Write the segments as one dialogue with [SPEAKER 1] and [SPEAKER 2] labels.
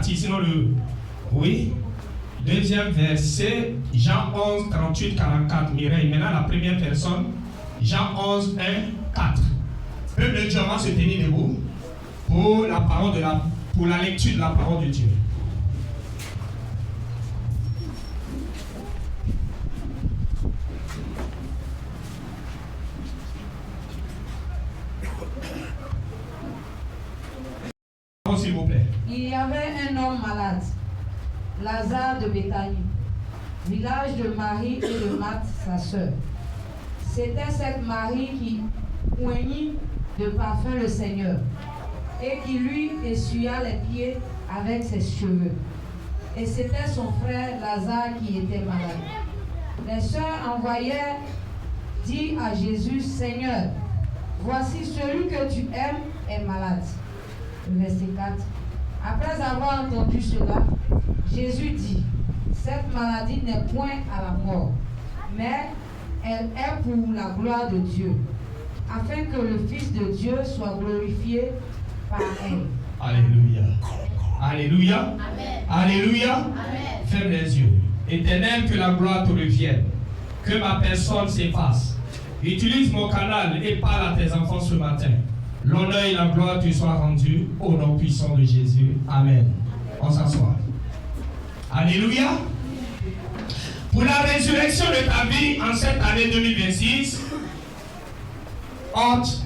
[SPEAKER 1] partie, sinon le... Oui. Deuxième verset, Jean 11, 38, 44. Mireille, maintenant la première personne, Jean 11, 1, 4. Peuple de Dieu, on va se tenir debout pour la parole pour la lecture de la parole de Dieu. S'il vous plaît.
[SPEAKER 2] Il y avait un homme malade, Lazare de Béthanie, village de Marie et de Marthe, sa sœur. C'était cette Marie qui oignit de parfum le Seigneur et qui lui essuya les pieds avec ses cheveux. Et c'était son frère Lazare qui était malade. Les sœurs envoyèrent dire à Jésus, Seigneur, voici celui que tu aimes est malade. Verset 4. Après avoir entendu cela, Jésus dit, cette maladie n'est point à la mort, mais elle est pour la gloire de Dieu, afin que le Fils de Dieu soit glorifié par elle.
[SPEAKER 1] Alléluia. Alléluia.
[SPEAKER 3] Amen.
[SPEAKER 1] Alléluia.
[SPEAKER 3] Amen.
[SPEAKER 1] Ferme les yeux. Éternel, que la gloire te revienne. Que ma personne s'efface. Utilise mon canal et parle à tes enfants ce matin. L'honneur et la gloire te soient rendus au nom puissant de Jésus. Amen. On s'assoit. Alléluia. Pour la résurrection de ta vie en cette année 2026, ôte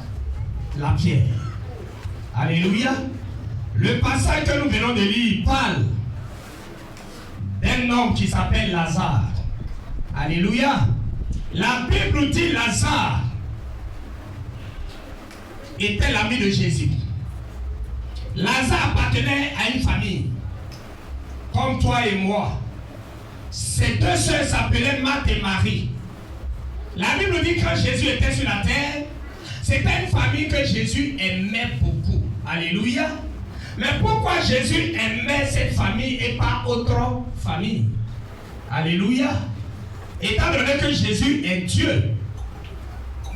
[SPEAKER 1] la pierre. Alléluia. Le passage que nous venons de lire parle d'un homme qui s'appelle Lazare. Alléluia. La Bible dit Lazare était l'ami de Jésus. Lazare appartenait à une famille, comme toi et moi. Ces deux sœurs s'appelaient Marthe et Marie. La Bible dit que quand Jésus était sur la terre, c'était une famille que Jésus aimait beaucoup. Alléluia. Mais pourquoi Jésus aimait cette famille et pas autre famille? Alléluia. Étant donné que Jésus est Dieu,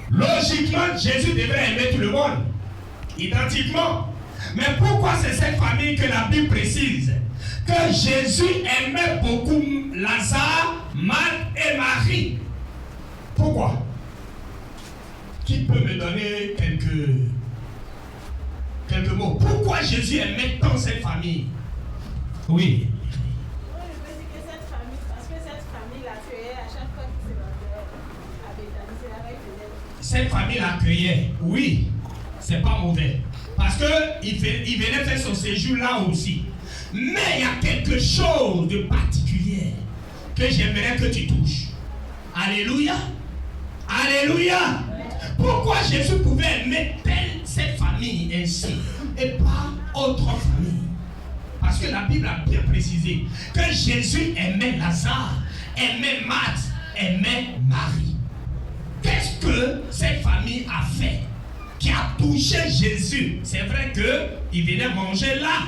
[SPEAKER 1] logiquement, Jésus devrait aimer tout le monde, identiquement. Mais pourquoi c'est cette famille que la Bible précise que Jésus aimait beaucoup Lazare, Marthe et Marie? Pourquoi? Qui peut me donner quelques mots? Pourquoi Jésus aimait tant cette famille? Oui. Cette famille l'accueillait, oui, c'est pas mauvais. Parce qu'il venait faire son séjour là aussi. Mais il y a quelque chose de particulier que j'aimerais que tu touches. Alléluia. Alléluia. Pourquoi Jésus pouvait aimer cette famille ainsi et pas autre famille? Parce que la Bible a bien précisé que Jésus aimait Lazare, aimait Marthe, aimait Marie. Qu'est-ce que cette famille a fait qui a touché Jésus? C'est vrai qu'il venait manger là,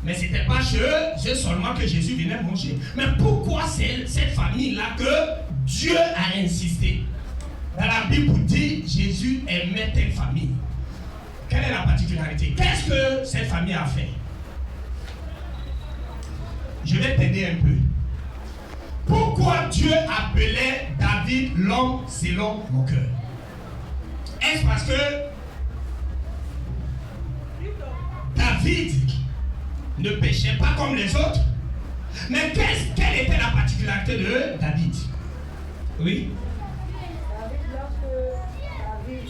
[SPEAKER 1] mais ce n'était pas chez eux seulement que Jésus venait manger. Mais pourquoi c'est cette famille-là que Dieu a insisté? Dans la Bible dit Jésus aimait telle famille. Quelle est la particularité? Qu'est-ce que cette famille a fait? Je vais t'aider un peu. Pourquoi Dieu appelait David l'homme selon mon cœur? Est-ce parce que David ne péchait pas comme les autres? Mais quelle était la particularité de David? Oui?
[SPEAKER 2] David, lorsque David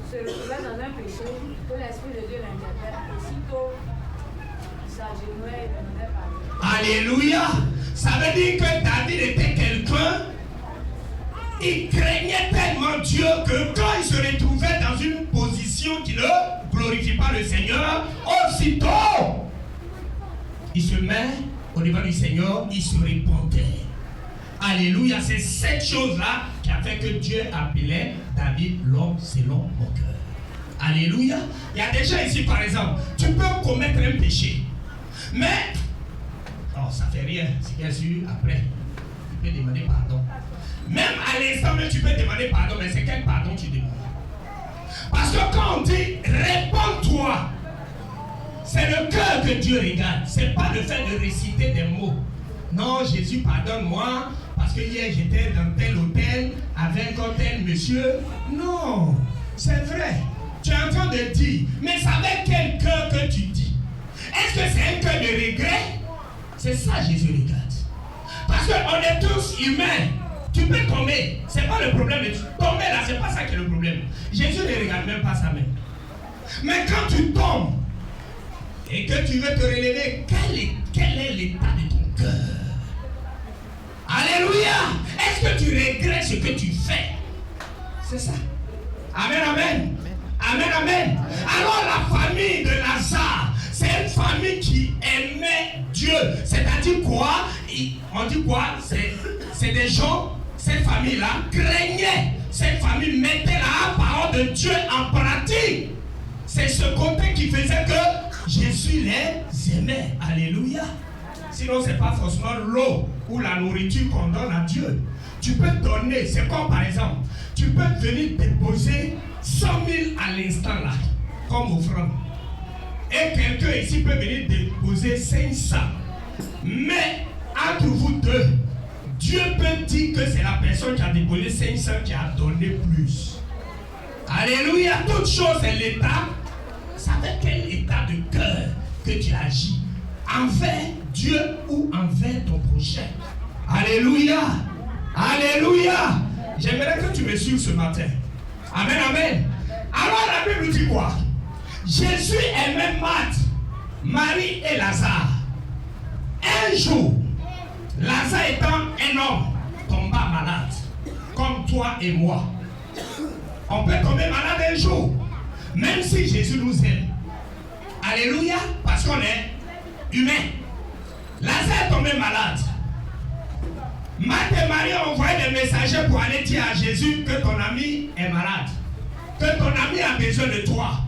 [SPEAKER 2] se retrouvait dans un péché, que l'Esprit de Dieu l'interpelle, aussitôt il s'agenouillait et demandait pardon.
[SPEAKER 1] Alléluia! Ça veut dire que David était quelqu'un, il craignait tellement Dieu que quand il se retrouvait dans une position qui ne glorifie pas le Seigneur, aussitôt, il se met au niveau du Seigneur, il se repentait. Alléluia, c'est cette chose-là qui a fait que Dieu appelait David l'homme selon mon cœur. Alléluia. Il y a des gens ici, par exemple, tu peux commettre un péché, mais oh, ça fait rien, c'est bien sûr, après, tu peux demander pardon. Même à l'instant même, tu peux demander pardon, mais c'est quel pardon tu demandes? Parce que quand on dit réponds-toi, C'est le cœur que Dieu regarde. Ce n'est pas le fait de réciter des mots. Non, Jésus, pardonne-moi, parce que hier j'étais dans tel hôtel avec un tel monsieur. Non, c'est vrai. Tu es en train de dire, mais c'est avec quel cœur que tu dis? Est-ce que c'est un cœur de regret? C'est ça Jésus regarde. Parce qu'on est tous humains. Tu peux tomber. Ce n'est pas le problème. Tomber là, ce n'est pas ça qui est le problème. Jésus ne regarde même pas ça même. Mais quand tu tombes et que tu veux te relever, quel est l'état de ton cœur? Alléluia! Est-ce que tu regrettes ce que tu fais? C'est ça. Amen, amen. Amen, amen. Alors la famille de Lazare, c'est une famille qui aimait Dieu. C'est-à-dire quoi? On dit quoi? C'est des gens, cette famille-là craignait. Cette famille mettait la parole de Dieu en pratique. C'est ce côté qui faisait que Jésus les aimait. Alléluia. Sinon, ce n'est pas forcément l'eau ou la nourriture qu'on donne à Dieu. Tu peux donner, c'est comme par exemple, tu peux venir déposer 100 000 à l'instant là, comme offrande. Et quelqu'un ici peut venir déposer 500. Mais entre vous deux, Dieu peut dire que c'est la personne qui a déposé 500 qui a donné plus. Alléluia, toute chose est l'état. C'est avec quel état de cœur que tu agis? Envers Dieu ou envers ton prochain? Alléluia. Alléluia. J'aimerais que tu me suives ce matin. Amen, amen. Alors la Bible dit quoi? Jésus aimait Marthe, Marie et Lazare. Un jour, Lazare étant un homme, tomba malade, comme toi et moi. On peut tomber malade un jour, même si Jésus nous aime. Alléluia, parce qu'on est humain. Lazare est tombé malade. Marthe et Marie ont envoyé des messagers pour aller dire à Jésus que ton ami est malade, que ton ami a besoin de toi.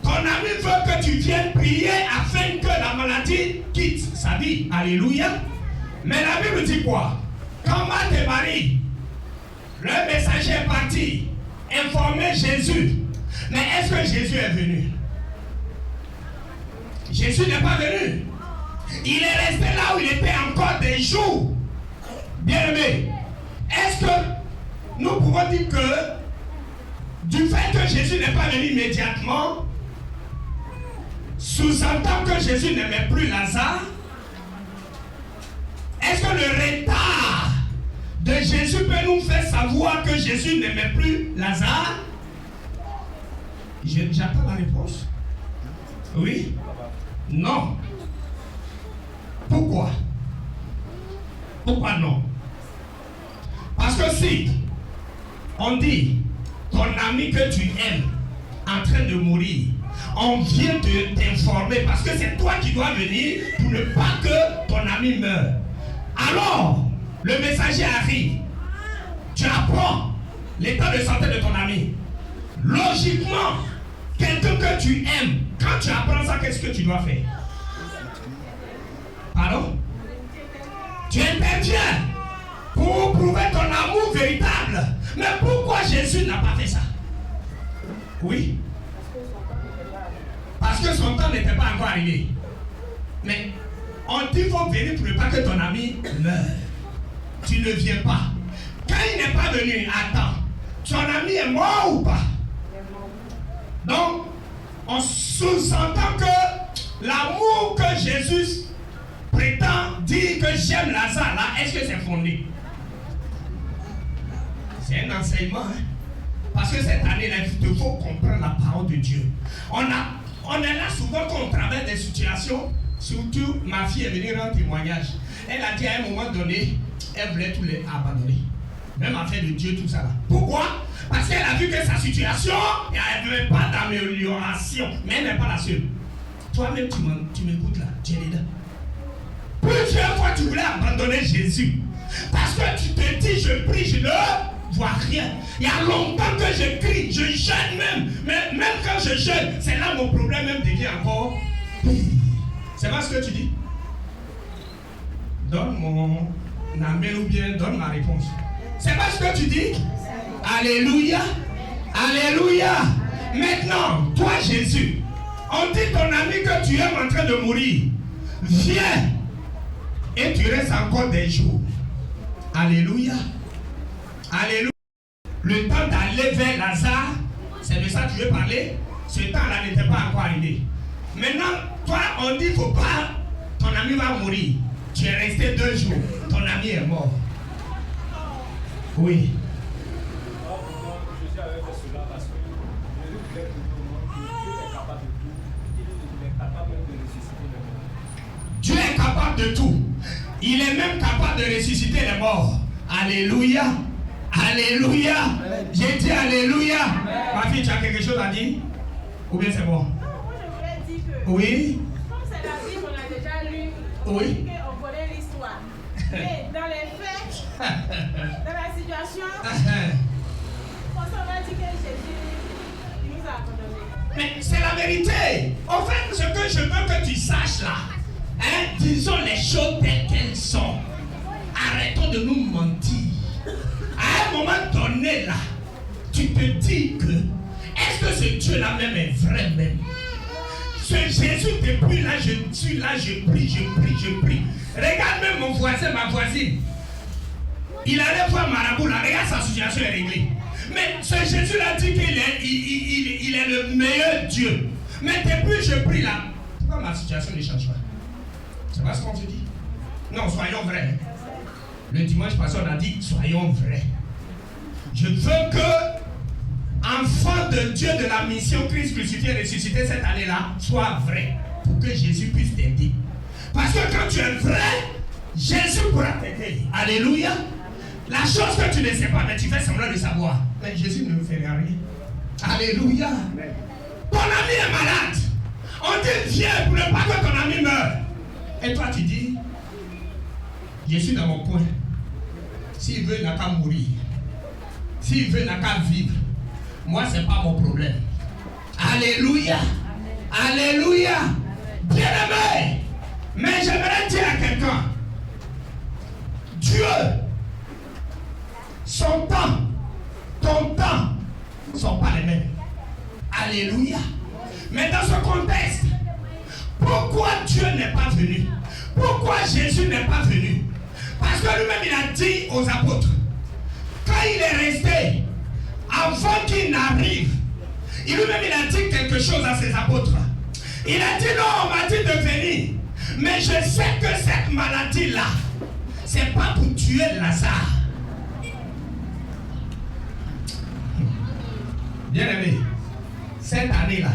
[SPEAKER 1] Ton ami veut que tu viennes prier afin que la maladie quitte sa vie. Alléluia. Mais la Bible dit quoi? Quand Marthe et Marie, le messager est parti informer Jésus. Mais est-ce que Jésus est venu? Jésus n'est pas venu. Il est resté là où il était encore des jours. Bien-aimé, est-ce que nous pouvons dire que du fait que Jésus n'est pas venu immédiatement, sous-entend que Jésus n'aimait plus Lazare? Est-ce que le retard de Jésus peut nous faire savoir que Jésus n'aimait plus Lazare? J'attends la réponse. Oui? Non. Pourquoi? Pourquoi non? Parce que si on dit ton ami que tu aimes en train de mourir, on vient t'informer parce que c'est toi qui dois venir pour ne pas que ton ami meure. Alors, le messager arrive, tu apprends l'état de santé de ton ami. Logiquement, quelqu'un que tu aimes, quand tu apprends ça, qu'est-ce que tu dois faire? Pardon? Tu interviens pour prouver ton amour véritable. Mais pourquoi Jésus n'a pas fait ça? Oui. Parce que son temps n'était pas encore arrivé. Mais on dit qu'il faut venir pour ne pas que ton ami meure. Tu ne viens pas. Quand il n'est pas venu, attends. Ton ami est mort ou pas? Donc, on sous-entend que l'amour que Jésus prétend dire que j'aime Lazare, là, est-ce que c'est fondé? C'est un enseignement, hein? Parce que cette année-là, il faut comprendre la parole de Dieu. On est là souvent quand on traverse des situations, surtout ma fille est venue rendre témoignage. Elle a dit à un moment donné, elle voulait tout les abandonner. Même affaire de Dieu, tout ça là. Pourquoi? Parce qu'elle a vu que sa situation, elle ne veut pas d'amélioration. Mais elle n'est pas la seule. Toi-même, tu m'écoutes là, tu es dedans. Plusieurs fois, tu voulais abandonner Jésus. Parce que tu te dis, je prie, je ne vois rien. Il y a longtemps que je crie, je jeûne même. Mais même quand je jeûne, c'est là mon problème même devient encore. C'est pas ce que tu dis? Donne mon amen ou bien donne ma réponse. C'est pas ce que tu dis? Alléluia. Alléluia. Maintenant, toi Jésus, On dit ton ami que tu es en train de mourir. Viens. Et tu restes encore des jours. Alléluia. Alléluia. Le temps d'aller vers Lazare, c'est de ça que tu veux parler. Ce temps-là n'était pas encore arrivé. Maintenant, toi, on dit qu'il ne faut pas. Ton ami va mourir. Tu es resté 2 jours. Ton ami est mort. Oui.
[SPEAKER 3] Jésus avait fait cela parce que Jésus voulait prouver au monde que Dieu est capable de tout. Il est capable même de ressusciter les morts.
[SPEAKER 1] Dieu est capable de tout. Il est même capable de ressusciter les morts. Alléluia. Alléluia. J'ai dit Alléluia. Ma fille, tu as quelque chose à dire? Ou bien c'est bon?
[SPEAKER 4] Non, moi je voulais dire que.
[SPEAKER 1] Oui.
[SPEAKER 4] Comme c'est la Bible, on a déjà lu.
[SPEAKER 1] Oui.
[SPEAKER 4] On connaît l'histoire. Mais dans les faits, dans la situation, on va dire que Jésus nous a abandonnés.
[SPEAKER 1] Mais c'est la vérité. En fait, ce que je veux que tu saches là, hein, disons les choses telles qu'elles sont. Arrêtons de nous mentir. À un moment donné là, tu te dis que est-ce que ce Dieu-là même est vrai même? Ce Jésus, depuis là, je suis là, je prie, je prie, je prie. Regarde même mon voisin, ma voisine. Il allait voir Marabout là, regarde sa situation est réglée. Mais ce Jésus-là dit qu'il est, il est le meilleur Dieu. Mais depuis je prie là, pourquoi ma situation ne change pas? C'est pas ce qu'on se dit? Non, soyons vrais. Le dimanche passé, on a dit soyons vrais. Je veux que enfant de Dieu de la mission Christ crucifié et ressuscité cette année-là soit vrai pour que Jésus puisse t'aider. Parce que quand tu es vrai, Jésus pourra t'aider. Alléluia. La chose que tu ne sais pas, mais tu fais semblant de savoir. Mais Jésus ne fait rien. Alléluia. Ton ami est malade. On dit viens pour ne pas que ton ami meure. Et toi tu dis, je suis dans mon coin. S'il veut, il n'a qu'à mourir. S'il veut, il n'a qu'à vivre. Moi, ce n'est pas mon problème. Alléluia. Alléluia. Bien-aimé. Mais j'aimerais dire à quelqu'un, Dieu, son temps, ton temps, ne sont pas les mêmes. Alléluia. Mais dans ce contexte, pourquoi Dieu n'est pas venu? Pourquoi Jésus n'est pas venu? Parce que lui-même il a dit aux apôtres, quand il est resté, avant qu'il n'arrive, lui-même il a dit quelque chose à ses apôtres. Il a dit non, on m'a dit de venir. Mais je sais que cette maladie-là, c'est pas pour tuer Lazare. Bien-aimé, cette année-là,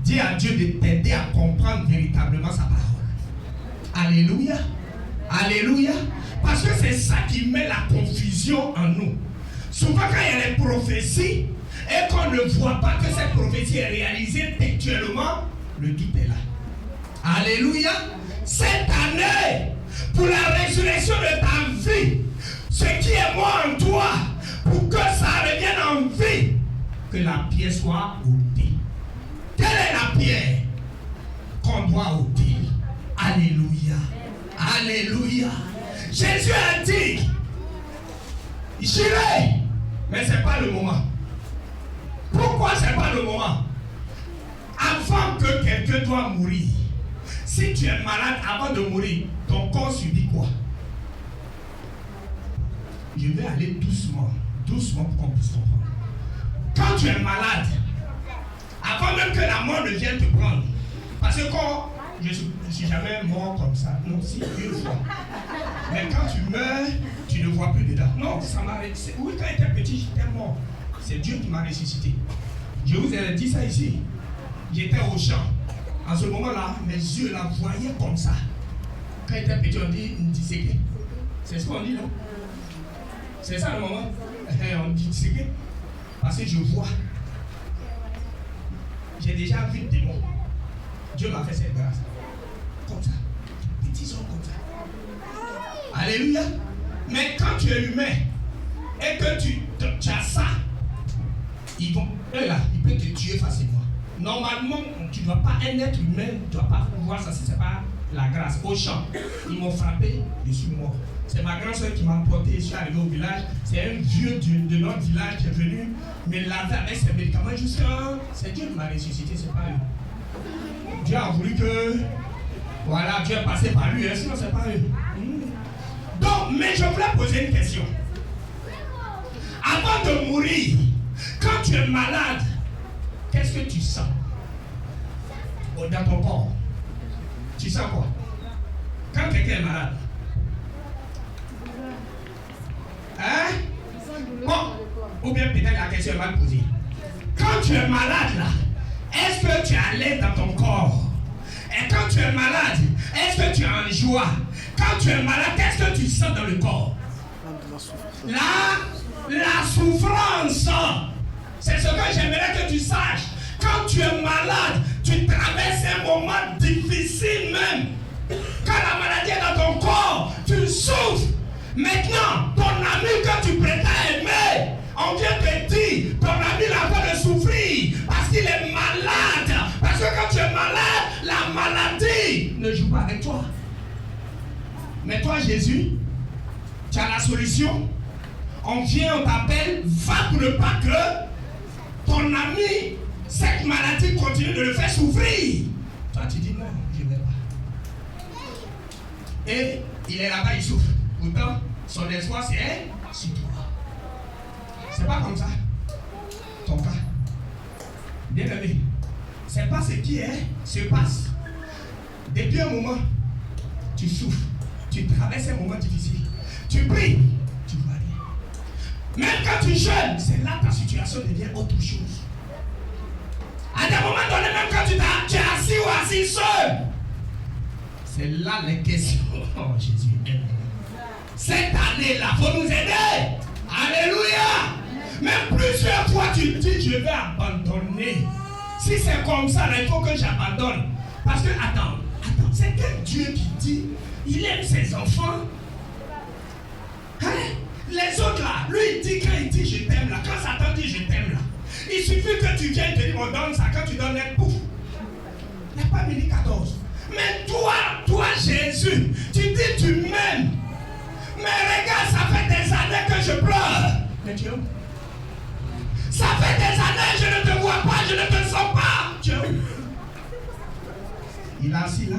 [SPEAKER 1] dis à Dieu de t'aider à comprendre véritablement sa parole. Alléluia. Alléluia. Parce que c'est ça qui met la confusion en nous. Souvent quand il y a les prophéties et qu'on ne voit pas que cette prophétie est réalisée textuellement, le doute est là. Alléluia. Cette année, pour la résurrection de ta vie, ce qui est moi en toi, pour que ça revienne en vie, que la pierre soit ôtée. Quelle est la pierre qu'on doit ôter? Alléluia. Alléluia. Jésus a dit, j'irai, mais ce n'est pas le moment. Pourquoi ce n'est pas le moment? Avant que quelqu'un doit mourir, si tu es malade avant de mourir, ton corps subit quoi? Je vais aller doucement, doucement pour qu'on puisse comprendre. Quand tu es malade, avant même que la mort ne vienne te prendre, parce que quand je ne suis jamais mort comme ça, non, si, une fois. Mais quand tu meurs, tu ne vois plus dedans. Non, ça m'a ressuscité. Oui, quand j'étais petit, j'étais mort. C'est Dieu qui m'a ressuscité. Je vous ai dit ça ici. J'étais au champ. En ce moment-là, mes yeux la voyaient comme ça. Quand j'étais petit, on dit une disséquée. C'est ce qu'on dit, non? C'est ça le moment. On dit disséquée. Parce que je vois. J'ai déjà vu des démons. Dieu m'a fait cette grâce. Comme ça. Petits hommes comme ça. Alléluia. Mais quand tu es humain et que tu as ça, eux là, ils peuvent te tuer facilement. Normalement, tu ne dois pas, un être humain ne doit pas voir ça si ce n'est pas la grâce. Au champ, ils m'ont frappé, je suis mort. C'est ma grande soeur qui m'a emporté, je suis arrivé au village. C'est un vieux de notre village qui est venu me laver avec ses médicaments. C'est Dieu qui m'a ressuscité, c'est pas lui. Dieu a voulu que, voilà, Dieu est passé par lui, hein, sinon c'est pas eux. Donc, mais je voulais poser une question. Avant de mourir, quand tu es malade, qu'est-ce que tu sens dans ton corps? Tu sens quoi? Quand quelqu'un est malade? Hein? Bon, ou bien peut-être la question est mal posée. Quand tu es malade là, est-ce que tu es à l'aise dans ton corps? Et quand tu es malade, est-ce que tu es en joie? Quand tu es malade, qu'est-ce que tu sens dans le corps? La souffrance. C'est ce que j'aimerais que tu saches. Quand tu es malade, tu traverses un moment difficile même. Quand la maladie est dans ton corps, tu souffres. Maintenant, ton ami que tu prétends aimer, on vient te dire, ton ami n'a pas de souffrir parce qu'il est malade. Parce que quand tu es malade, la maladie ne joue pas avec toi. Mais toi, Jésus, tu as la solution. On vient, on t'appelle, va pour ne pas que ton ami, cette maladie continue de le faire souffrir. Toi, tu dis non, je ne vais pas. Et il est là-bas, il souffre. Pourtant, son espoir, c'est sur toi. C'est pas comme ça. Ton cas. Bien aimé, c'est pas ce qui se passe. Depuis un moment, tu souffres. Tu traverses un moment difficile. Tu pries. Tu vois rien. Même quand tu jeûnes, c'est là que ta situation devient autre chose. À des moments donnés, même quand tu es assis ou assis seul, c'est là les questions. Oh Jésus, aide-moi. Cette année-là, il faut nous aider. Alléluia. Même plusieurs fois, tu dis, je vais abandonner. Si c'est comme ça, là, il faut que j'abandonne. Parce que, attends, c'est quel Dieu qui dit, il aime ses enfants. Hein? Les autres là, lui il dit, quand il dit je t'aime là, quand Satan dit je t'aime là, il suffit que tu viennes te dire on donne ça, quand tu donnes un pouf. Il n'y a pas 14. Mais toi Jésus, tu dis tu m'aimes. Mais regarde, ça fait des années que je pleure. Mais tu es où? Ça fait des années, je ne te vois pas, je ne te sens pas. Tu es où? Il est assis là,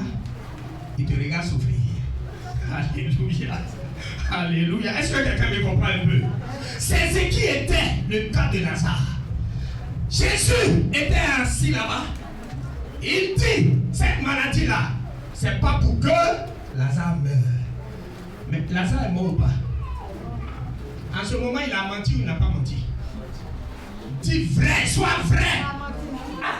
[SPEAKER 1] il te regarde souffrir. Alléluia. Alléluia. Est-ce que quelqu'un me comprend un peu? C'est ce qui était le cas de Lazare. Jésus était assis là-bas. Il dit, cette maladie-là, c'est pas pour que Lazare meure. Mais Lazare est mort ou pas? En ce moment, il a menti ou il n'a pas menti? Dis vrai, sois vrai. Ah,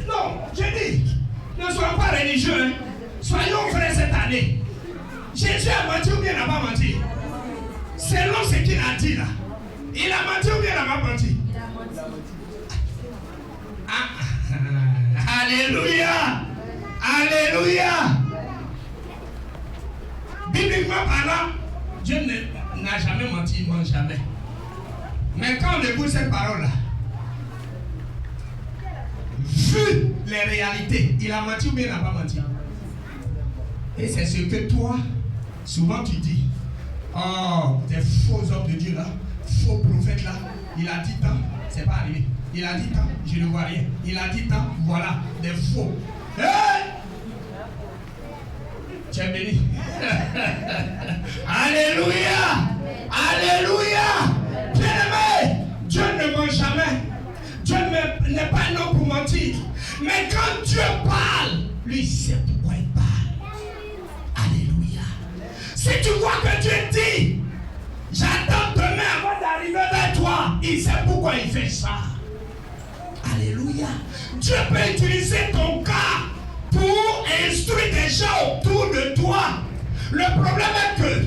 [SPEAKER 1] non, je dis, ne soyons pas religieux. Hein. Soyons vrais cette année. Jésus a menti ou bien n'a pas menti? Selon ce qu'il a dit là. Il a menti ou bien n'a pas menti? Il a menti. Alléluia. Alléluia. Bibliquement parlant, Dieu n'a jamais menti, il ne ment jamais. Mais quand on écoute cette parole là, vu les réalités, il a menti ou bien il n'a pas menti? Et c'est ce que toi, souvent tu dis. Oh, des faux hommes de Dieu là, faux prophètes là, il a dit tant, c'est pas arrivé. Il a dit tant, je ne vois rien. Il a dit tant, voilà, des faux. Hey! Tu es béni. Alléluia! Alléluia! Bien-aimé, Dieu ne ment jamais. Dieu n'est pas un homme pour mentir. Mais quand Dieu parle, lui il sait pourquoi il parle. Alléluia. Si tu vois que Dieu dit, j'attends demain avant d'arriver vers toi, il sait pourquoi il fait ça. Alléluia. Dieu peut utiliser ton cas pour instruire des gens autour de toi. Le problème est que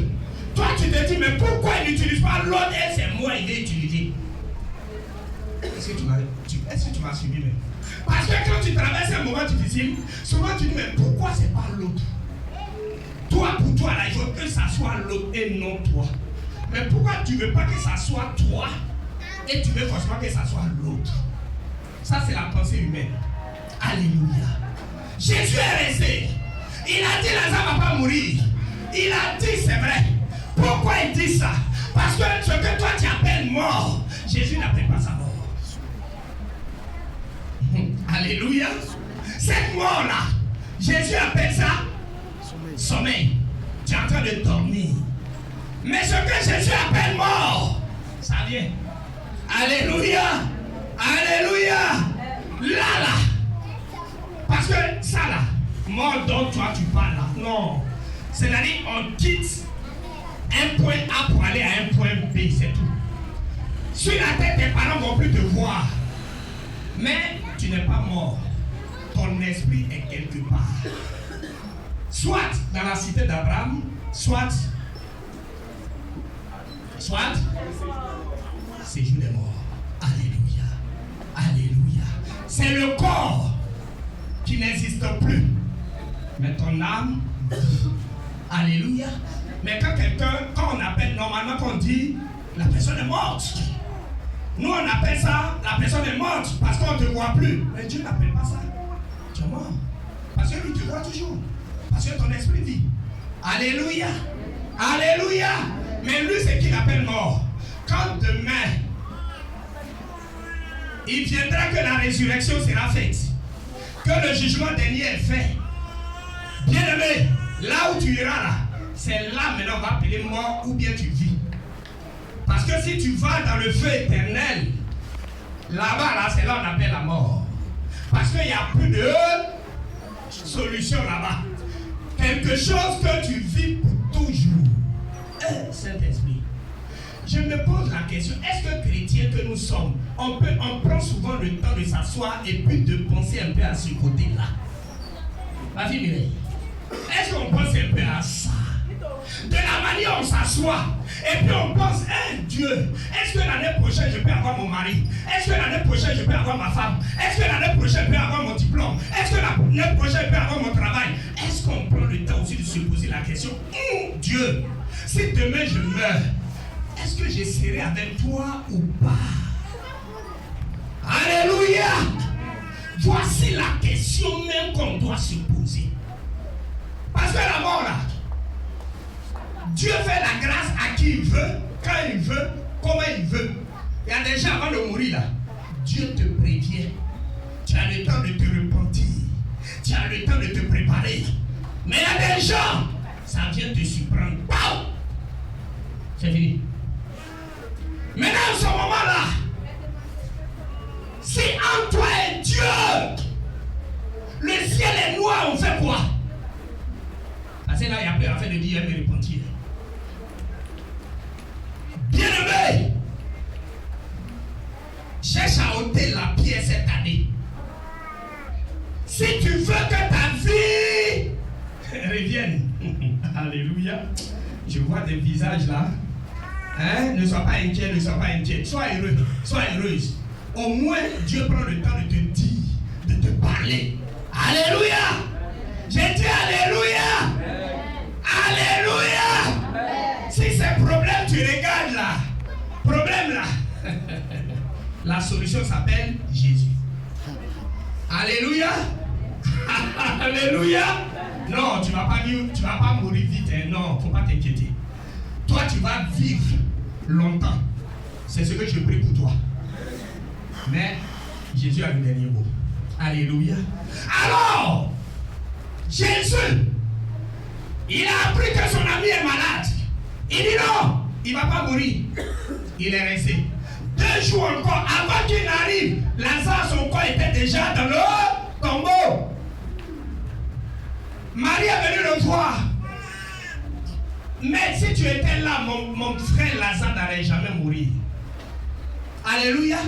[SPEAKER 1] toi tu te dis, mais pourquoi il n'utilise pas l'autre et c'est moi il va utiliser? Est-ce que tu m'as suivi même? Parce que quand tu traverses un moment difficile, souvent tu dis, mais pourquoi c'est pas l'autre? Toi pour toi là, il faut que ça soit l'autre et non toi. Mais pourquoi tu ne veux pas que ça soit toi et tu veux forcément que ça soit l'autre? Ça c'est la pensée humaine. Alléluia. Jésus est resté. Il a dit Lazare ne va pas mourir. Il a dit c'est vrai. Pourquoi il dit ça? Parce que ce que toi tu appelles mort, Jésus n'appelle pas ça mort. Alléluia. Cette mort-là, Jésus appelle ça sommeil. Tu es en train de dormir. Mais ce que Jésus appelle mort, ça vient. Alléluia. Alléluia. Là. Parce que ça là, mort dont toi tu parles là, non. C'est-à-dire on quitte un point A pour aller à un point B, c'est tout. Sur la terre, tes parents ne vont plus te voir. Mais tu n'es pas mort. Ton esprit est quelque part. Soit dans la cité d'Abraham, soit séjour des morts. Alléluia. Alléluia. C'est le corps qui n'existe plus. Mais ton âme vit. Alléluia. Mais quand on appelle, normalement quand on dit la personne est morte. Nous on appelle ça la personne est morte parce qu'on ne te voit plus. Mais Dieu n'appelle pas ça. Tu es mort. Parce que lui te voit toujours. Parce que ton esprit vit. Alléluia. Alléluia. Mais lui c'est qu'il appelle mort. Quand demain il viendra que la résurrection sera faite. Que le jugement dernier est fait. Bien-aimé, là où tu iras là, c'est là maintenant on va appeler mort ou bien tu vis. Parce que si tu vas dans le feu éternel, là-bas, là, c'est là on appelle la mort. Parce qu'il n'y a plus de solution là-bas. Quelque chose que tu vis pour toujours. Saint-Esprit. Je me pose la question, est-ce que chrétiens que nous sommes, on prend souvent le temps de s'asseoir et puis de penser un peu à ce côté-là? Ma fille Mireille, est-ce qu'on pense un peu à ça? De la manière on s'assoit et puis on pense, Dieu, est-ce que l'année prochaine je peux avoir mon mari? Est-ce que l'année prochaine je peux avoir ma femme? Est-ce que l'année prochaine je peux avoir mon diplôme? Est-ce que l'année prochaine je peux avoir mon travail? Est-ce qu'on prend le temps aussi de se poser la question, Dieu, si demain je meurs, est-ce que je serai avec toi ou pas? Alléluia! Voici la question même qu'on doit se poser. Parce que la mort là, Dieu fait la grâce à qui il veut, quand il veut, comment il veut. Il y a des gens avant de mourir là, Dieu te prévient. Tu as le temps de te repentir. Tu as le temps de te préparer. Mais il y a des gens, ça vient te surprendre. Pow! C'est fini. Maintenant, en ce moment-là, si en toi est Dieu, le ciel est noir, on fait quoi? Parce que là, il y a plus à faire de dire et repentir. Bien-aimé, cherche à ôter la pierre cette année. Si tu veux que ta vie revienne, alléluia, je vois des visages là. Ne sois pas inquiet, ne sois pas inquiet. Sois heureux, sois heureuse. Au moins, Dieu prend le temps de te dire, de te parler. Alléluia. J'ai dit alléluia. Alléluia. Si c'est problème, tu regardes là. Problème là. La solution s'appelle Jésus. Alléluia. Alléluia. Non, tu ne vas pas mourir vite. Non, il ne faut pas t'inquiéter. Toi, tu vas vivre longtemps. C'est ce que je prie pour toi. Mais Jésus a le dernier mot. Alléluia. Alors, Jésus, il a appris que son ami est malade. Il dit non, il ne va pas mourir. Il est resté 2 jours encore avant qu'il n'arrive. Lazare, son corps était déjà dans le tombeau. Marie est venue le voir. Mais si tu étais là, mon frère Lazare n'allait jamais mourir. Alléluia.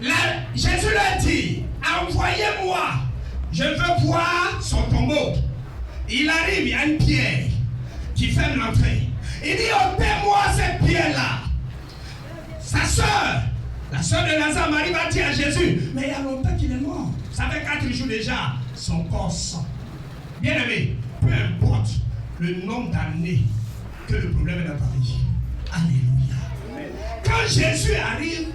[SPEAKER 1] Là, Jésus leur dit, envoyez-moi, je veux voir son tombeau. Il arrive, il y a une pierre qui fait l'entrée. Il dit, ôtez-moi cette pierre-là. Sa soeur, la soeur de Lazare, Marie, va dire à Jésus, mais il y a longtemps qu'il est mort. Ça fait 4 jours déjà, son corps sent. Bien aimé, peu importe le nombre d'années que le problème est dans ta vie. Alléluia. Quand Jésus arrive,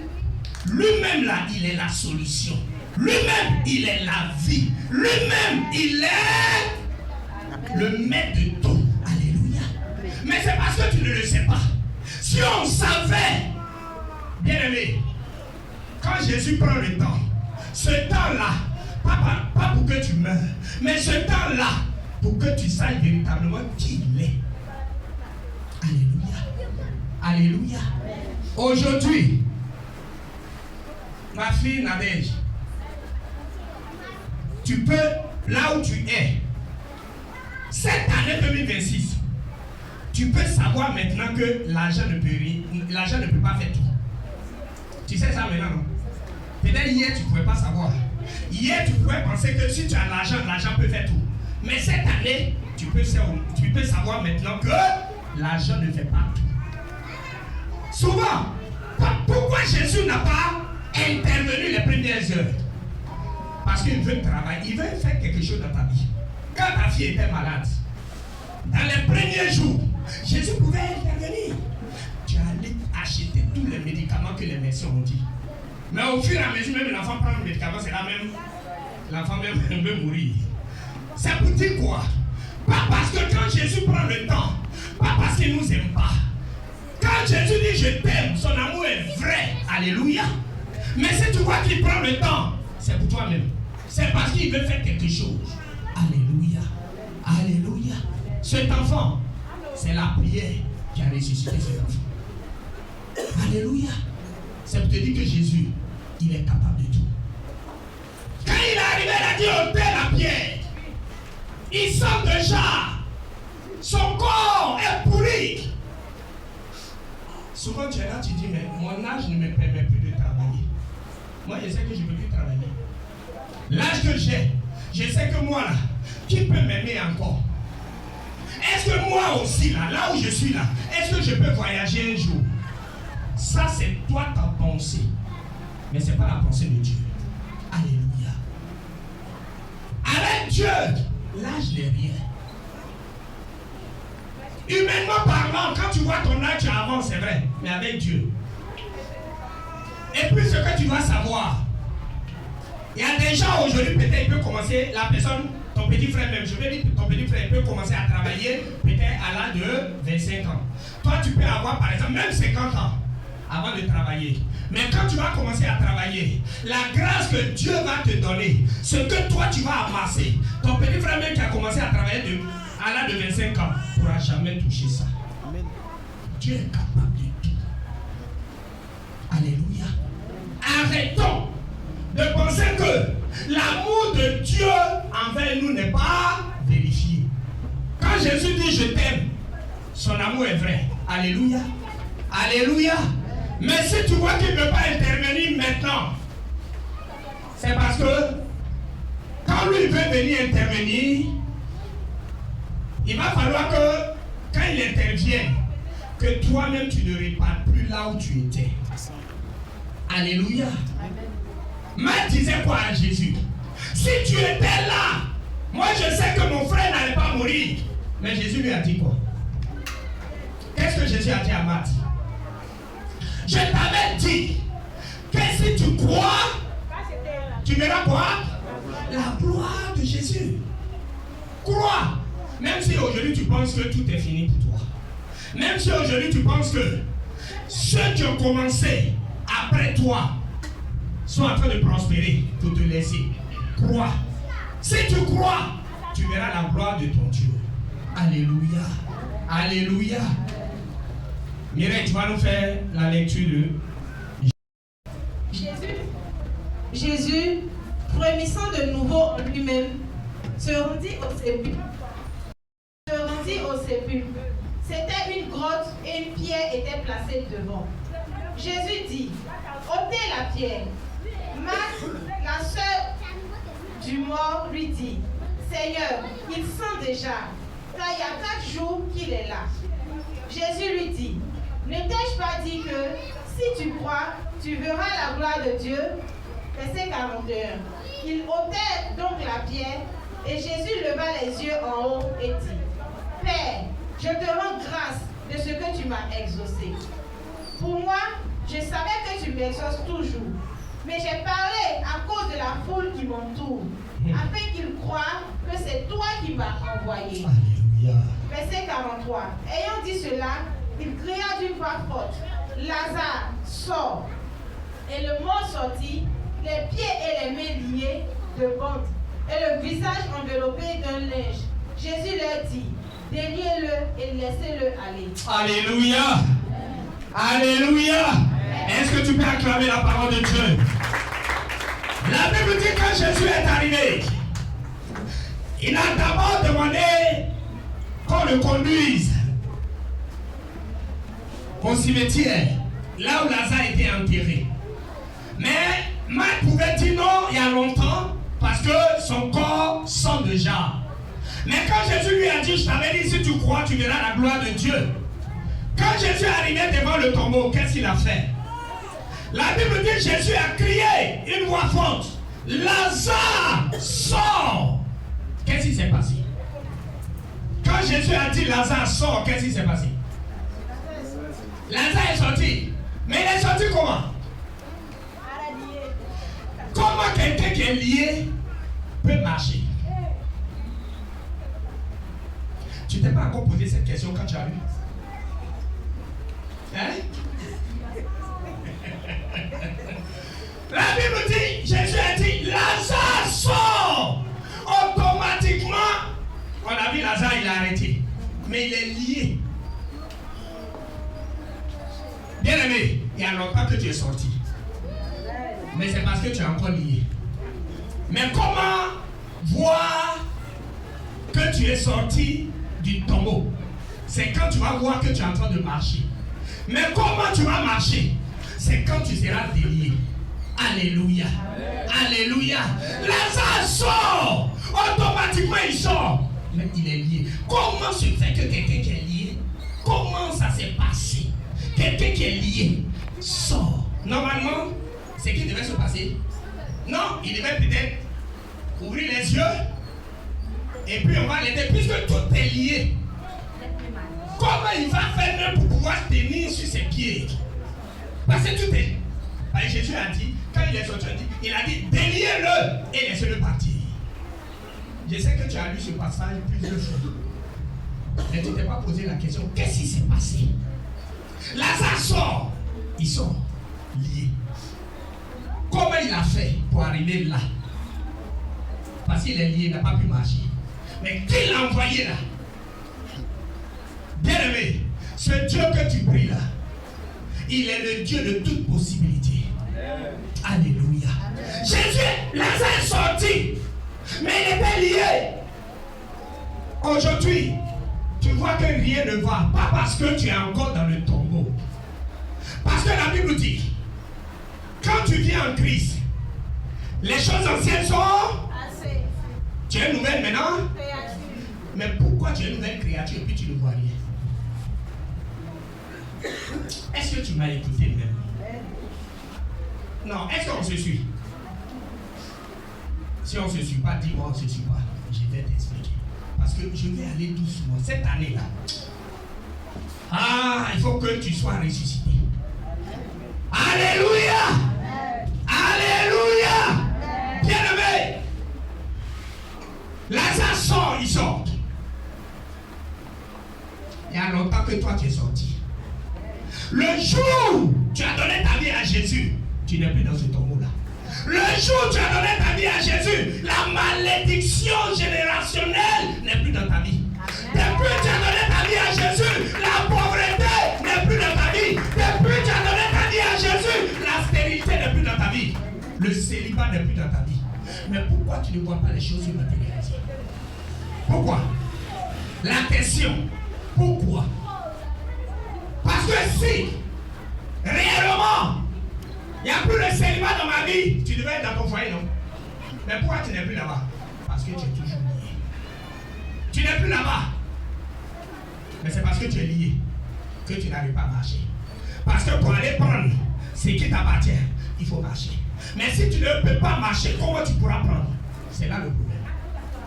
[SPEAKER 1] lui-même là, il est la solution. Lui-même, il est la vie. Lui-même, il est le maître de tout. Alléluia. Mais c'est parce que tu ne le sais pas. Si on savait, bien aimé, quand Jésus prend le temps, ce temps-là, Pas pour que tu meurs, mais ce temps-là, pour que tu saches véritablement qui il est. Alléluia. Alléluia. Aujourd'hui, ma fille Nadège, tu peux, là où tu es, cette année 2026, tu peux savoir maintenant que l'argent ne peut pas faire tout. Tu sais ça maintenant, non? Peut-être hier tu ne pouvais pas savoir. Hier tu pouvais penser que si tu as l'argent, l'argent peut faire tout. Mais cette année, tu peux savoir maintenant que l'argent ne fait pas tout. Souvent, pourquoi Jésus n'a pas intervenu les premières heures? Parce qu'il veut travailler, il veut faire quelque chose dans ta vie. Quand ta fille était malade, dans les premiers jours, Jésus pouvait intervenir. Tu allais acheter tous les médicaments que les médecins ont dit. Mais au fur et à mesure, même l'enfant prend le médicament, c'est là même, l'enfant même veut mourir. C'est pour dire quoi? Pas parce que quand Jésus prend le temps, pas parce qu'il ne nous aime pas. Quand Jésus dit je t'aime, son amour est vrai. Alléluia. Mais si tu vois qu'il prend le temps, c'est pour toi-même. C'est parce qu'il veut faire quelque chose. Alléluia. Alléluia. Cet enfant, c'est la prière qui a ressuscité cet enfant. Alléluia. C'est pour te dire que Jésus, il est capable de tout. Quand il est arrivé, il a dit ôtez la pierre. Il sent déjà son corps est pourri. Souvent tu es là, tu dis, mais mon âge ne me permet plus de travailler. Moi, je sais que je ne peux plus travailler. L'âge que j'ai, je sais que moi là, qui peut m'aimer encore? Est-ce que moi aussi là où je suis là, est-ce que je peux voyager un jour? Ça c'est toi ta pensée, mais ce n'est pas la pensée de Dieu. Alléluia. Avec Dieu, l'âge n'est rien. Humainement parlant, quand tu vois ton âge, tu avances, c'est vrai, mais avec Dieu. Et puis ce que tu dois savoir, il y a des gens aujourd'hui, peut-être il peut commencer, la personne, ton petit frère même, je veux dire que ton petit frère peut commencer à travailler peut-être à l'âge de 25 ans. Toi tu peux avoir par exemple même 50 ans avant de travailler. Mais quand tu vas commencer à travailler, la grâce que Dieu va te donner, ce que toi tu vas amasser, ton petit frère même qui a commencé à travailler à l'âge de 25 ans ne pourra jamais toucher ça. Amen. Dieu est capable de tout. Alléluia. Arrêtons de penser que l'amour de Dieu envers nous n'est pas vérifié. Quand Jésus dit je t'aime, son amour est vrai. Alléluia. Alléluia. Mais si tu vois qu'il ne peut pas intervenir maintenant, c'est parce que quand lui veut venir intervenir, il va falloir que quand il intervienne, que toi-même tu ne repartes plus là où tu étais. Alléluia. Marc disait quoi à Jésus? Si tu étais là, moi je sais que mon frère n'allait pas mourir. Mais Jésus lui a dit quoi? Qu'est-ce que Jésus a dit à Marc? Je t'avais dit que si tu crois, tu verras quoi? La gloire de Jésus. Crois. Même si aujourd'hui tu penses que tout est fini pour toi. Même si aujourd'hui tu penses que ceux qui ont commencé après toi sont en train de prospérer pour te laisser. Crois. Si tu crois, tu verras la gloire de ton Dieu. Alléluia. Alléluia. Mireille, tu vas nous faire la lecture de
[SPEAKER 4] Jésus, frémissant de nouveau en lui-même, se rendit au sépulcre. C'était une grotte et une pierre était placée devant. Jésus dit, ôtez la pierre. Marthe, la sœur du mort, lui dit, Seigneur, il sent déjà, car il y a 4 jours qu'il est là. Jésus lui dit, ne t'ai-je pas dit que si tu crois, tu verras la gloire de Dieu? Verset 41. Il ôtait donc la pierre et Jésus leva les yeux en haut et dit, Père, je te rends grâce de ce que tu m'as exaucé. Pour moi, je savais que tu m'exauces toujours, mais j'ai parlé à cause de la foule qui m'entoure, afin qu'ils croient que c'est toi qui m'as envoyé.
[SPEAKER 1] Alléluia.
[SPEAKER 4] Verset 43. Ayant dit cela, il cria d'une voix forte, Lazare, sors. Et le mort sortit, les pieds et les mains liés, de bande et le visage enveloppé d'un linge. Jésus leur dit, déliez-le et laissez-le aller.
[SPEAKER 1] Alléluia. Alléluia. Est-ce que tu peux acclamer la parole de Dieu? La Bible dit que quand Jésus est arrivé, il a d'abord demandé qu'on le conduise au cimetière, là où Lazare était enterré. Mais Marc pouvait dire non il y a longtemps, parce que son corps sent déjà. Mais quand Jésus lui a dit, je t'avais dit, si tu crois, tu verras la gloire de Dieu. Quand Jésus est arrivé devant le tombeau, qu'est-ce qu'il a fait? La Bible dit que Jésus a crié une voix forte. Lazare, sort! Qu'est-ce qui s'est passé? Quand Jésus a dit Lazare, sort, qu'est-ce qui s'est passé? Lazare est sorti. Mais il est sorti comment? Comment quelqu'un qui est lié peut marcher? Tu t'es pas encore posé cette question quand tu as lu? Hein? La Bible dit, Jésus a dit, Lazare sort. Automatiquement, on a vu Lazare, il a arrêté. Mais il est lié. Bien aimé, il y a longtemps que tu es sorti. Mais c'est parce que tu es encore lié. Mais comment voir que tu es sorti du tombeau? C'est quand tu vas voir que tu es en train de marcher. Mais comment tu vas marcher? C'est quand tu seras délié. Alléluia. Alléluia. Lazare sort. Automatiquement il sort. Mais il est lié. Comment se fait que quelqu'un qui est lié? Comment ça s'est passé? Quelqu'un qui est lié sort. Normalement, c'est ce qui devait se passer. Non, il devait peut-être ouvrir les yeux. Et puis on va l'aider. Puisque tout est lié. Comment il va faire pour pouvoir tenir sur ses pieds? Parce que tout est. Et Jésus a dit, quand il est sorti, il a dit, déliez-le et laissez-le partir. Je sais que tu as lu ce passage plusieurs fois. Mais tu ne t'es pas posé la question, qu'est-ce qui s'est passé? Lazare sort. Il sort lié. Comment il a fait pour arriver là? Parce qu'il est lié, il n'a pas pu marcher. Mais qui l'a envoyé là? Bien-aimé, ce Dieu que tu pries là, il est le Dieu de toute possibilité. Alléluia. Jésus, Lazare est sorti, mais il était lié. Aujourd'hui, tu vois que rien ne va, pas parce que tu es encore dans le tombeau. Parce que la Bible dit, quand tu viens en Christ, les choses anciennes sont assez. Tu es nouvelle maintenant? Créature. Mais pourquoi tu es une nouvelle créature et puis tu ne vois rien? Est-ce que tu m'as écouté même? Non, est-ce qu'on se suit? Si on ne se suit pas, dis-moi on ne se suit pas. Je vais t'expliquer. Parce que je vais aller doucement. Cette année-là, il faut que tu sois ressuscité. Alléluia! Alléluia! Bien-aimé! Lazare sort, il sort. Il y a longtemps que toi tu es sorti. Le jour où tu as donné ta vie à Jésus, tu n'es plus dans ce tombeau-là. Le jour où tu as donné ta vie à Jésus, la malédiction générationnelle n'est plus dans ta vie. Depuis que tu as donné ta vie à Jésus, la pauvreté n'est plus dans ta vie. Depuis que tu as donné ta vie à Jésus, la stérilité n'est plus dans ta vie. Le célibat n'est plus dans ta vie. Mais pourquoi tu ne vois pas les choses sur matérialisées? Pourquoi? La question, pourquoi? Parce que si, réellement, il n'y a plus de célibat dans ma vie, tu devais être dans ton foyer, non? Mais pourquoi tu n'es plus là-bas? Parce que tu es toujours lié. Tu n'es plus là-bas. Mais c'est parce que tu es lié que tu n'arrives pas à marcher. Parce que pour aller prendre ce qui t'appartient, il faut marcher. Mais si tu ne peux pas marcher, comment tu pourras prendre? C'est là le problème.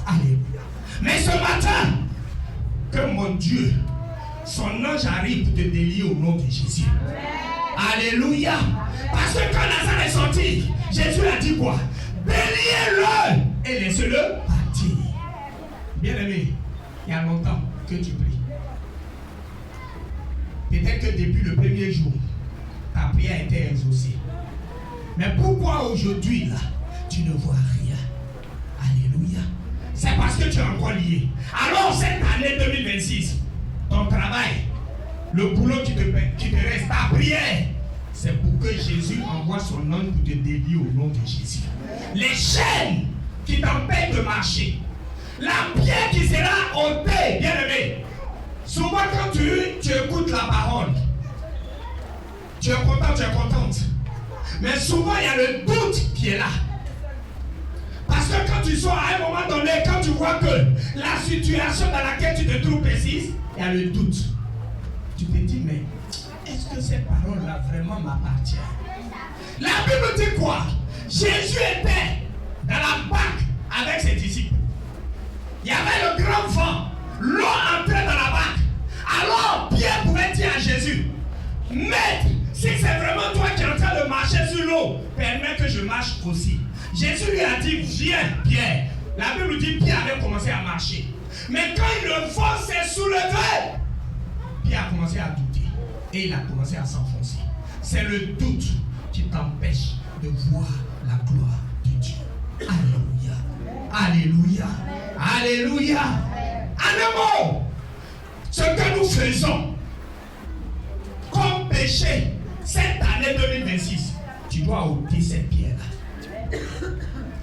[SPEAKER 1] Alléluia. Mais ce matin, que mon Dieu, son ange arrive pour te délier au nom de Jésus. Alléluia. Parce que quand Lazare est sorti, Jésus a dit quoi? Déliez-le et laissez-le partir. Bien aimé, il y a longtemps que tu pries. Peut-être que depuis le premier jour, ta prière a été exaucée. Mais pourquoi aujourd'hui là, tu ne vois rien? c'est parce que tu es encore lié. Alors cette année 2026, ton travail, le boulot qui te reste, ta prière, c'est pour que Jésus envoie son ange pour te délier au nom de Jésus. Les chaînes qui t'empêchent de marcher, la pierre qui sera ôtée, bien aimé. Souvent quand tu écoutes la parole, tu es content, tu es contente. Mais souvent il y a le doute qui est là. Parce que quand tu sors à un moment donné, quand tu vois que la situation dans laquelle tu te trouves persiste, il y a le doute. Tu te dis, mais est-ce que cette parole-là vraiment m'appartient? La Bible dit quoi? Jésus était dans la barque avec ses disciples. Il y avait le grand vent. L'eau entrait dans la barque. Alors Pierre pouvait dire à Jésus, Maître, si c'est vraiment toi qui es en train de marcher sur l'eau, permets que je marche aussi. Jésus lui a dit, viens Pierre. La Bible dit, Pierre avait commencé à marcher. Mais quand le vent s'est soulevé, Pierre a commencé à douter. Et il a commencé à s'enfoncer. C'est le doute qui t'empêche de voir la gloire de Dieu. Alléluia. Alléluia. Alléluia. En un mot, ce que nous faisons comme péché cette année 2026, tu dois ôter cette pierre-là.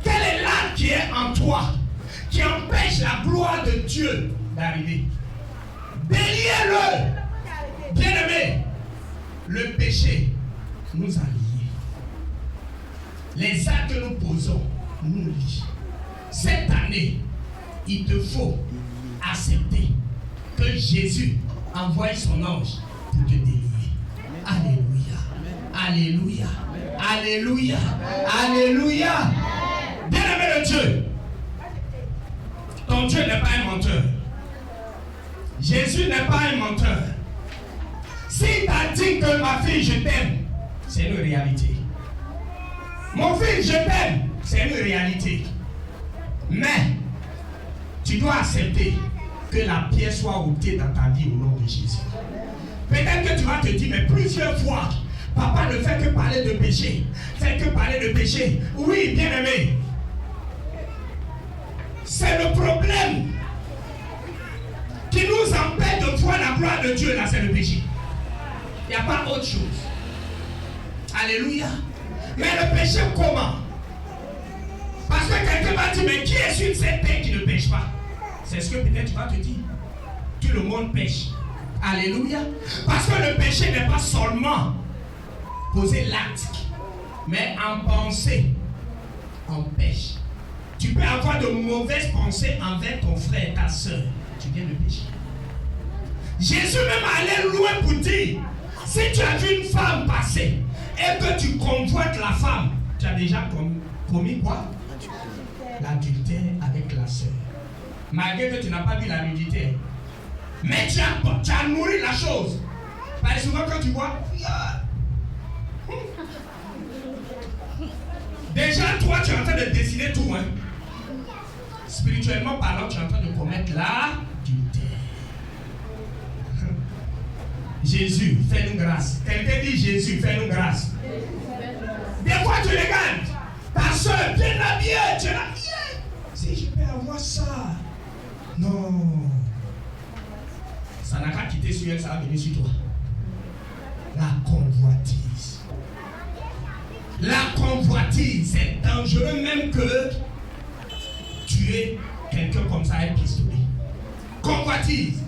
[SPEAKER 1] Quelle est l'âme qui est en toi qui empêche la gloire de Dieu d'arriver? Déliez-le. Bien-aimé, le péché nous a liés. Les actes que nous posons nous lient. Cette année, il te faut accepter que Jésus envoie son ange pour te délier. Alléluia. Alléluia. Alléluia. Alléluia. Bien-aimé de Dieu, ton Dieu n'est pas un menteur. Jésus n'est pas un menteur. S'il t'a dit que ma fille, je t'aime, c'est une réalité. Mon fils, je t'aime, c'est une réalité. Mais tu dois accepter que la pierre soit ôtée dans ta vie au nom de Jésus. Peut-être que tu vas te dire, mais plusieurs fois, papa ne fait que parler de péché. Fait que parler de péché. Oui, bien aimé. C'est le problème qui nous empêche de voir la gloire de Dieu là, c'est le péché. Il n'y a pas autre chose. Alléluia. Mais le péché comment? Parce que quelqu'un va dire, mais qui est sur cette terre qui ne pêche pas? C'est ce que peut-être tu vas te dire. Tout le monde pêche. Alléluia. Parce que le péché n'est pas seulement poser l'acte, mais en pensée, on pêche. Tu peux avoir de mauvaises pensées envers ton frère et ta soeur. Tu viens de pécher. Jésus même allait loin pour dire, si tu as vu une femme passer et que tu convoites la femme, tu as déjà commis quoi? L'adultère avec la soeur. Malgré que tu n'as pas vu la nudité. Mais tu as nourri la chose. Parce que souvent quand tu vois, déjà toi tu es en train de décider tout. Hein. Spirituellement parlant, tu es en train de commettre l'adultère. Jésus, fais-nous grâce. Quelqu'un dit Jésus, fais-nous grâce. Des fois tu regardes ta soeur bien habillée, tu es là, si je peux avoir ça. Non. Ça n'a qu'à quitter sur elle, ça va venir sur toi. La convoitise. La convoitise, c'est dangereux même que tuer quelqu'un comme ça avec pistolet. Convoitise.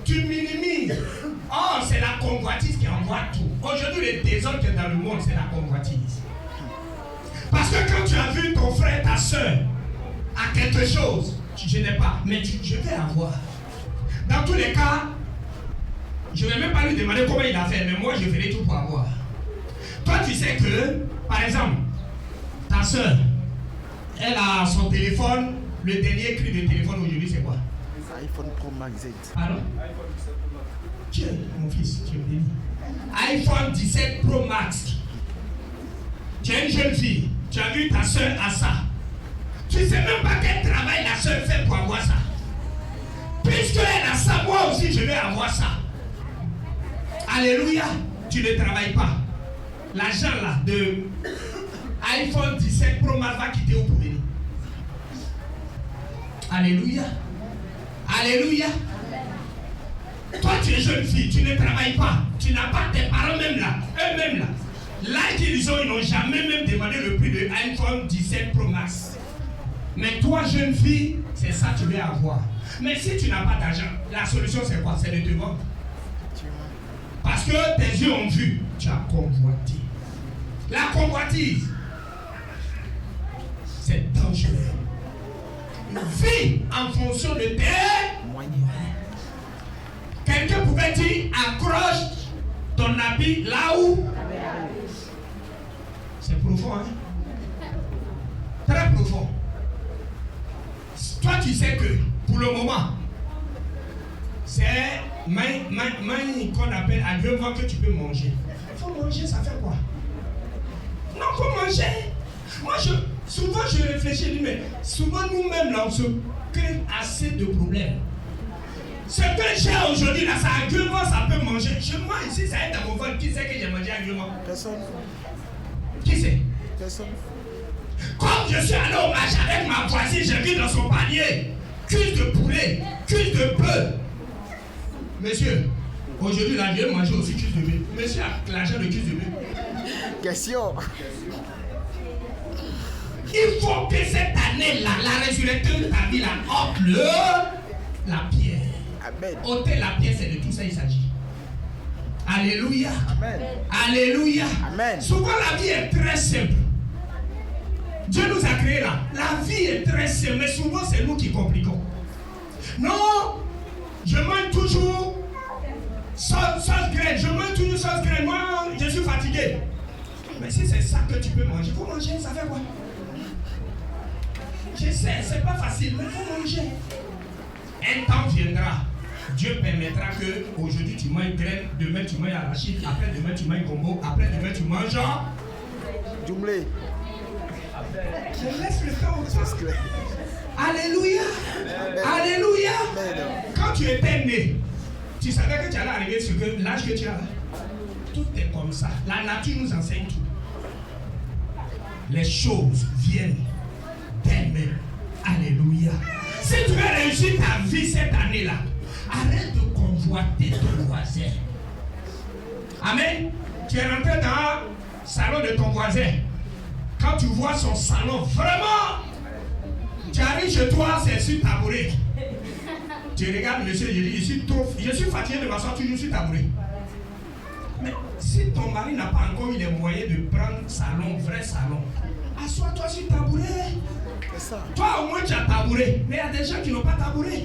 [SPEAKER 1] Tu minimises. Oh, c'est la convoitise qui envoie tout. Aujourd'hui, le désordre qui est dans le monde, c'est la convoitise. Parce que quand tu as vu ton frère, ta soeur, à quelque chose, je n'ai pas, mais je vais avoir. Dans tous les cas, je ne vais même pas lui demander comment il a fait, mais moi je ferai tout pour avoir. Toi, tu sais que, par exemple, ta soeur, elle a son téléphone, le dernier cri de téléphone aujourd'hui, c'est quoi?
[SPEAKER 5] iPhone Pro Max Z.
[SPEAKER 1] Pardon? Tiens, mon fils, tu me dis. iPhone 17 Pro Max. Tu es une jeune fille, tu as vu ta soeur à ça. Tu ne sais même pas quel travail la soeur fait pour avoir ça. Puisqu'elle a ça, moi aussi je vais avoir ça. Alléluia, tu ne travailles pas. L'argent là de iPhone 17 Pro Max va quitter au pour venir. Alléluia. Alléluia. Toi, tu es jeune fille, tu ne travailles pas. Tu n'as pas tes parents même là, eux-mêmes là. Là, ils n'ont jamais même demandé le prix de iPhone 17 Pro Max. Mais toi, jeune fille, c'est ça que tu veux avoir. Mais si tu n'as pas d'argent, la solution c'est quoi? C'est de te vendre. Parce que tes yeux ont vu, tu as convoité. La convoitise, c'est dangereux. Vis en fonction de tes moyens. Quelqu'un pouvait dire, accroche ton habit là où. C'est profond, hein? Très profond. Toi, tu sais que pour le moment, c'est qu'on appelle agrément que tu peux manger. Il faut manger, ça fait quoi? Non, il faut manger. Moi, souvent je réfléchis, je dis, mais souvent nous-mêmes, là, on se crée assez de problèmes. Ce que j'ai aujourd'hui, là, ça agrément, ça peut manger. Chez moi, ici, ça est dans mon ventre. Qui sait que j'ai mangé agrément? Personne. Qui sait? Personne. Comme je suis allé au marché avec ma voisine, j'ai vu dans son panier cuisse de poulet, cuisse de bœuf. Monsieur, aujourd'hui, là, je vais manger aussi cuisse de bœuf. Monsieur a l'argent de cuisse de bœuf. Question. Il faut que cette année-là, la résurrection de ta vie, là, ôte la pierre. Amen. Ôter la pierre, c'est de tout ça il s'agit. Alléluia. Amen. Alléluia. Amen. Souvent, la vie est très simple. Dieu nous a créé là. La vie est très simple, mais souvent, c'est nous qui compliquons. Non, je mange toujours sauce graine. Je mange toujours sauce graine. Moi, je suis fatigué. Mais si c'est ça que tu peux manger, il faut manger, ça fait quoi? Je sais, c'est pas facile, mais il faut manger. Un temps viendra, Dieu permettra que aujourd'hui tu manges graine, demain tu manges arachide, après demain tu manges gombo, après demain tu manges doublé. Je laisse le temps au temps. Alléluia. Alléluia. Quand tu étais né, tu savais que tu allais arriver sur l'âge que tu as là. Tout est comme ça. La nature nous enseigne tout. Les choses viennent d'elles-mêmes. Alléluia. Si tu veux réussir ta vie cette année-là, arrête de convoiter ton voisin. Amen. Tu es rentré dans le salon de ton voisin. Quand tu vois son salon, vraiment, tu arrives chez toi, c'est sur tabouret. Tu regardes monsieur, je suis fatigué de m'asseoir toujours sur tabouret. Mais si ton mari n'a pas encore eu les moyens de prendre salon, vrai salon, assois-toi sur tabouret. Toi au moins tu as tabouret, mais il y a des gens qui n'ont pas tabouret.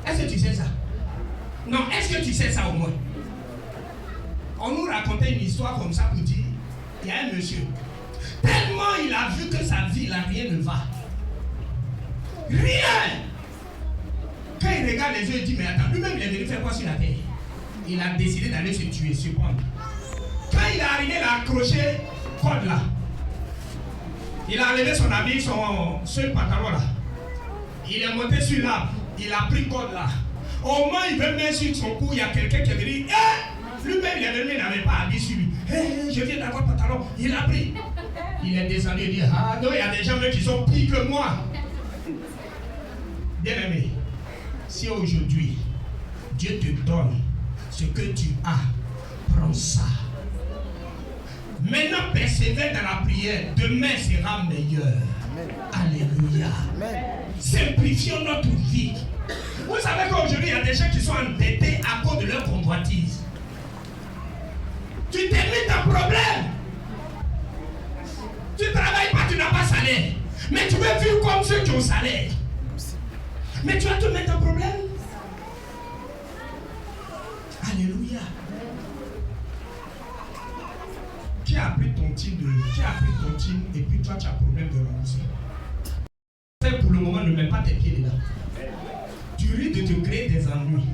[SPEAKER 1] Est-ce que tu sais ça? Non, est-ce que tu sais ça au moins? On nous racontait une histoire comme ça pour dire, il y a un monsieur, tellement il a vu que sa vie là, rien ne va. Rien! Quand il regarde les yeux, il dit, mais attends, lui-même il est venu faire quoi sur la terre? Il a décidé d'aller se tuer, se prendre. Quand il est arrivé, il a accroché corde là. Il a enlevé son habit, son seul pantalon là. Il est monté sur l'arbre. Il a pris corde là. Au moment où il veut mettre sur son cou, il y a quelqu'un qui a dit, lui-même il est venu, il n'avait pas habillé sur lui. Je viens d'avoir pantalon. Il a pris. Il est descendu et dit, ah non, il y a des gens qui sont pires que moi. Bien-aimé, si aujourd'hui, Dieu te donne ce que tu as, prends ça. Maintenant, persévère dans la prière. Demain sera meilleur. Amen. Alléluia. Amen. Simplifions notre vie. Vous savez qu'aujourd'hui, il y a des gens qui sont endettés à cause de leur convoitise. Tu t'es mis dans problème. Tu ne travailles pas, tu n'as pas salaire. Mais tu veux vivre comme ceux qui ont salaire. Mais tu vas te mettre en problème. Alléluia. Qui a pris ton team et puis toi tu as problème de rembourser. Pour le moment, ne mets pas tes pieds dedans. Tu risques de te créer des ennuis.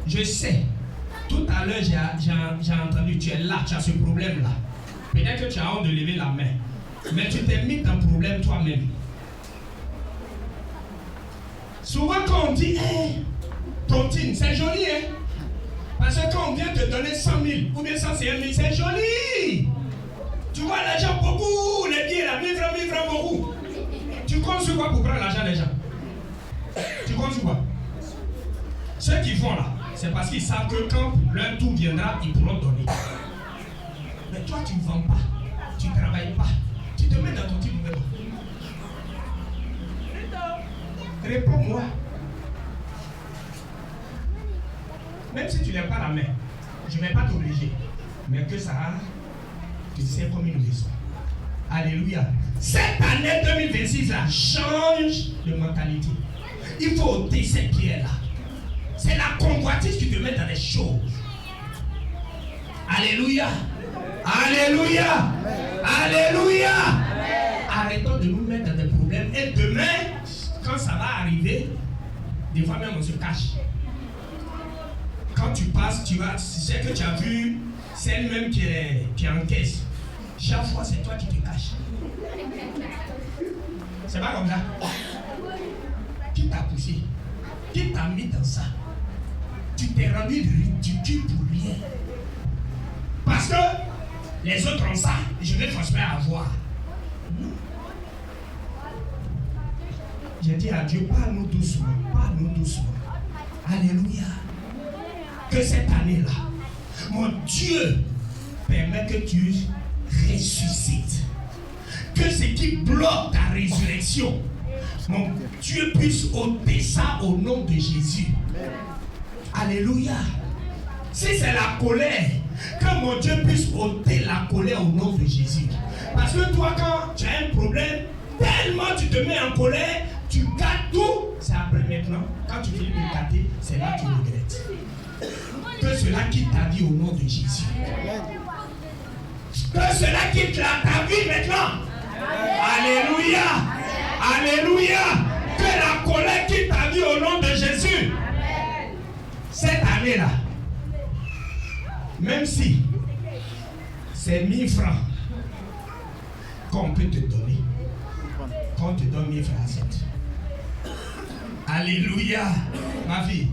[SPEAKER 1] Je sais. Tout à l'heure, j'ai entendu, tu es là, tu as ce problème-là. Peut-être que tu as honte de lever la main. Mais tu t'es mis dans problème toi-même. Souvent quand on dit, ton team, c'est joli, hein? Parce que quand on vient te donner 100 000 ou bien 101 000, c'est joli. Tu vois l'argent beaucoup, les billets là, 1000 francs beaucoup. Tu comptes sur quoi pour prendre l'argent des gens? Tu comprends quoi? Ceux qui font là, c'est parce qu'ils savent que quand leur tour viendra, ils pourront donner. Mais toi, tu ne vends pas, tu ne travailles pas, tu te mets dans ton petit numéro. Réponds-moi. Même si tu n'aimes pas la main, je ne vais pas t'obliger. Mais que ça, tu sais comme une leçon. Alléluia. Cette année 2026 là, change de mentalité. Il faut ôter cette pierre-là. C'est la convoitise qui te met dans les choses. Alléluia. Alléluia. Alléluia. Arrêtons de nous mettre dans des problèmes. Et demain, quand ça va arriver, des fois même on se cache. Quand tu passes, tu sais que tu as vu celle-même qui est en caisse. Chaque fois, c'est toi qui te caches. C'est pas comme ça. Qui t'a poussé? Qui t'a mis dans ça? Tu t'es rendu ridicule pour rien. Parce que les autres ont ça, je vais forcément avoir. Non. J'ai dit à Dieu, parle-nous doucement, parle-nous doucement. Alléluia. Que cette année-là, mon Dieu permet que tu ressuscites. Que ce qui bloque ta résurrection, mon Dieu puisse ôter ça au nom de Jésus. Alléluia. Si c'est la colère, que mon Dieu puisse ôter la colère au nom de Jésus. Parce que toi, quand tu as un problème, tellement tu te mets en colère, tu gâtes tout. C'est après maintenant, quand tu finis de gâter, c'est là que tu regrettes. Que cela quitte ta vie au nom de Jésus. Que cela quitte ta vie maintenant. Alléluia. Alléluia. Que la colère quitte ta vie au nom de Jésus. Cette année-là, même si c'est 1000 francs qu'on peut te donner, qu'on te donne 1000 francs à 7. Alléluia. Ma fille,